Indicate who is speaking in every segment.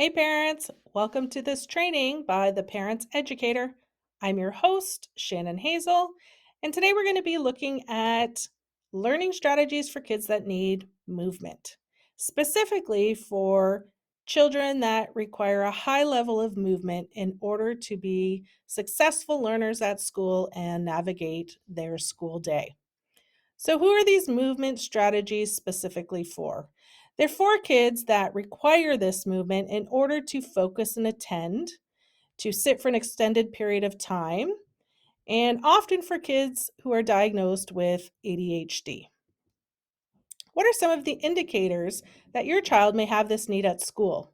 Speaker 1: Hey parents, welcome to this training by the Parents Educator. I'm your host, Shannon Hazel, and today we're going to be looking at learning strategies for kids that need movement, specifically for children that require a high level of movement in order to be successful learners at school and navigate their school day. So, who are these movement strategies specifically for? They're for kids that require this movement in order to focus and attend, to sit for an extended period of time, and often for kids who are diagnosed with ADHD. What are some of the indicators that your child may have this need at school?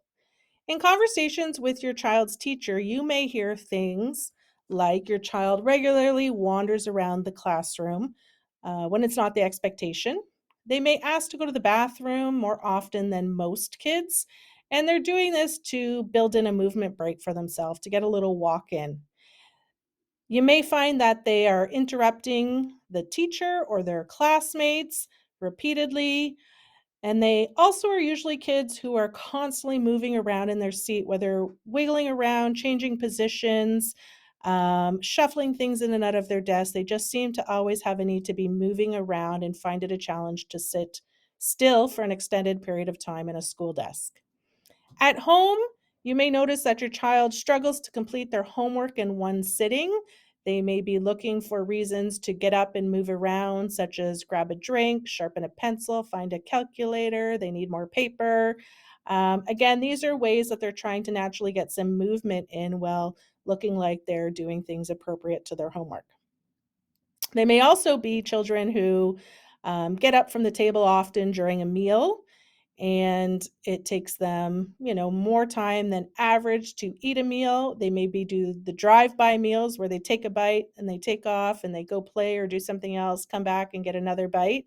Speaker 1: In conversations with your child's teacher, you may hear things like your child regularly wanders around the classroom when it's not the expectation. They may ask to go to the bathroom more often than most kids, and they're doing this to build in a movement break for themselves to get a little walk in. You may find that they are interrupting the teacher or their classmates repeatedly, and they also are usually kids who are constantly moving around in their seat, whether wiggling around, changing positions, shuffling things in and out of their desk. They just seem to always have a need to be moving around and find it a challenge to sit still for an extended period of time in a school desk. At home, you may notice that your child struggles to complete their homework in one sitting. They may be looking for reasons to get up and move around, such as grab a drink, sharpen a pencil, find a calculator, they need more paper. Again, these are ways that they're trying to naturally get some movement in while looking like they're doing things appropriate to their homework. They may also be children who get up from the table often during a meal, and it takes them, more time than average to eat a meal. They maybe do the drive-by meals where they take a bite and they take off and they go play or do something else, come back and get another bite.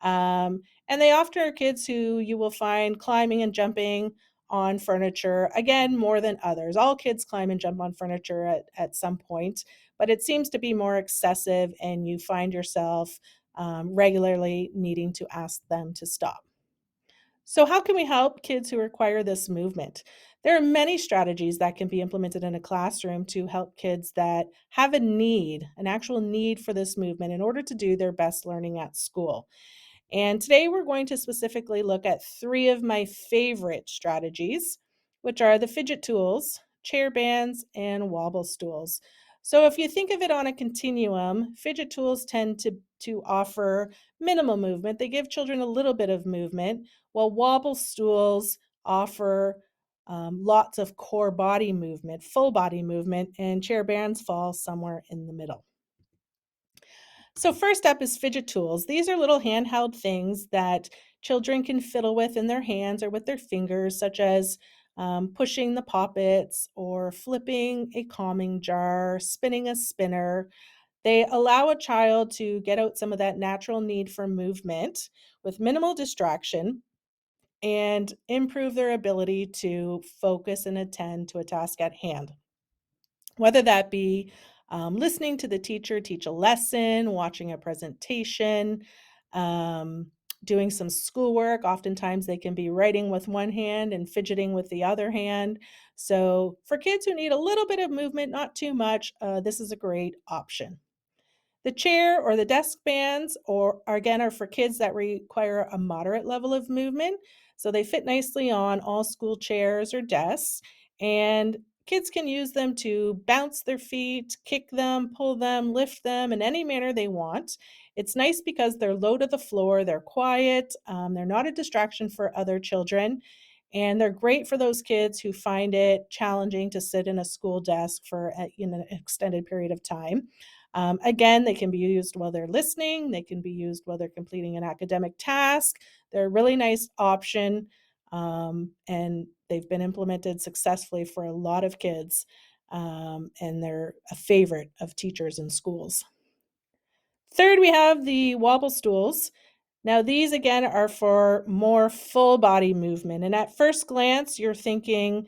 Speaker 1: And they often are kids who you will find climbing and jumping on furniture, again, more than others. All kids climb and jump on furniture at some point, but it seems to be more excessive, and you find yourself regularly needing to ask them to stop. So, how can we help kids who require this movement? There are many strategies that can be implemented in a classroom to help kids that have a need, an actual need for this movement in order to do their best learning at school. And today we're going to specifically look at three of my favorite strategies, which are the fidget tools, chair bands, and wobble stools. So if you think of it on a continuum, fidget tools tend to offer minimal movement. They give children a little bit of movement, while wobble stools offer lots of core body movement, full body movement, and chair bands fall somewhere in the middle. So, first up is fidget tools. These are little handheld things that children can fiddle with in their hands or with their fingers, such as pushing the poppets or flipping a calming jar, spinning a spinner. They allow a child to get out some of that natural need for movement with minimal distraction and improve their ability to focus and attend to a task at hand. Whether that be listening to the teacher teach a lesson, watching a presentation, um, doing some schoolwork. Oftentimes, they can be writing with one hand and fidgeting with the other hand. So, for kids who need a little bit of movement, not too much, this is a great option. The chair or the desk bands are again are for kids that require a moderate level of movement. So they fit nicely on all school chairs or desks, and kids can use them to bounce their feet, kick them, pull them, lift them in any manner they want. It's nice because they're low to the floor, they're quiet, they're not a distraction for other children, and they're great for those kids who find it challenging to sit in a school desk for an extended period of time. Again, they can be used while they're listening, they can be used while they're completing an academic task. They're a really nice option, and they've been implemented successfully for a lot of kids, and they're a favorite of teachers in schools. Third, we have the wobble stools. Now, these again are for more full body movement. And at first glance, you're thinking,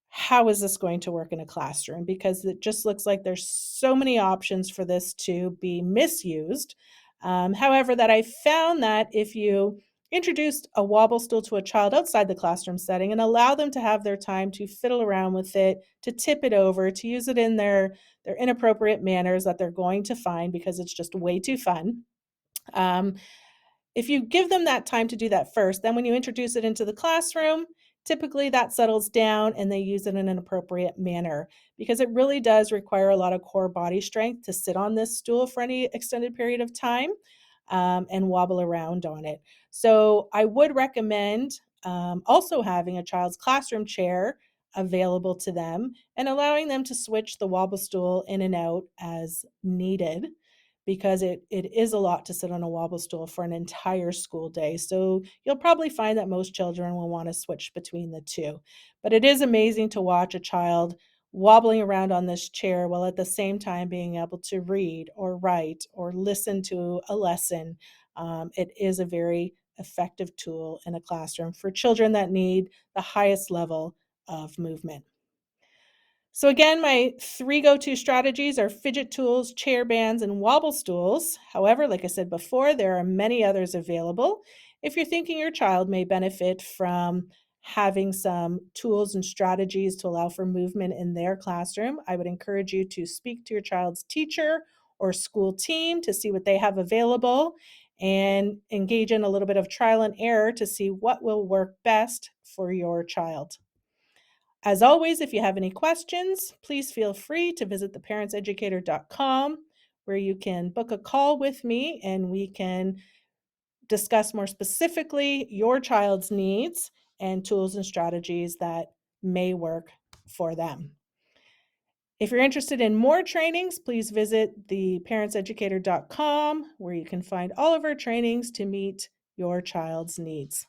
Speaker 1: how is this going to work in a classroom? Because it just looks like there's so many options for this to be misused. However, that I found that if you introduce a wobble stool to a child outside the classroom setting and allow them to have their time to fiddle around with it, to tip it over, to use it in their inappropriate manners that they're going to find because it's just way too fun. Um, if you give them that time to do that first, then when you introduce it into the classroom, typically that settles down and they use it in an appropriate manner because it really does require a lot of core body strength to sit on this stool for any extended period of time and wobble around on it. So I would recommend also having a child's classroom chair available to them and allowing them to switch the wobble stool in and out as needed because it is a lot to sit on a wobble stool for an entire school day. So you'll probably find that most children will want to switch between the two. But it is amazing to watch a child wobbling around on this chair while at the same time being able to read or write or listen to a lesson. It is a very effective tool in a classroom for children that need the highest level of movement. So again, my 3 go-to strategies are fidget tools, chair bands, and wobble stools. However, like I said before, there are many others available. If you're thinking your child may benefit from having some tools and strategies to allow for movement in their classroom, I would encourage you to speak to your child's teacher or school team to see what they have available and engage in a little bit of trial and error to see what will work best for your child. As always, if you have any questions, please feel free to visit theparentseducator.com where you can book a call with me and we can discuss more specifically your child's needs and tools and strategies that may work for them. If you're interested in more trainings, please visit theparentseducator.com where you can find all of our trainings to meet your child's needs.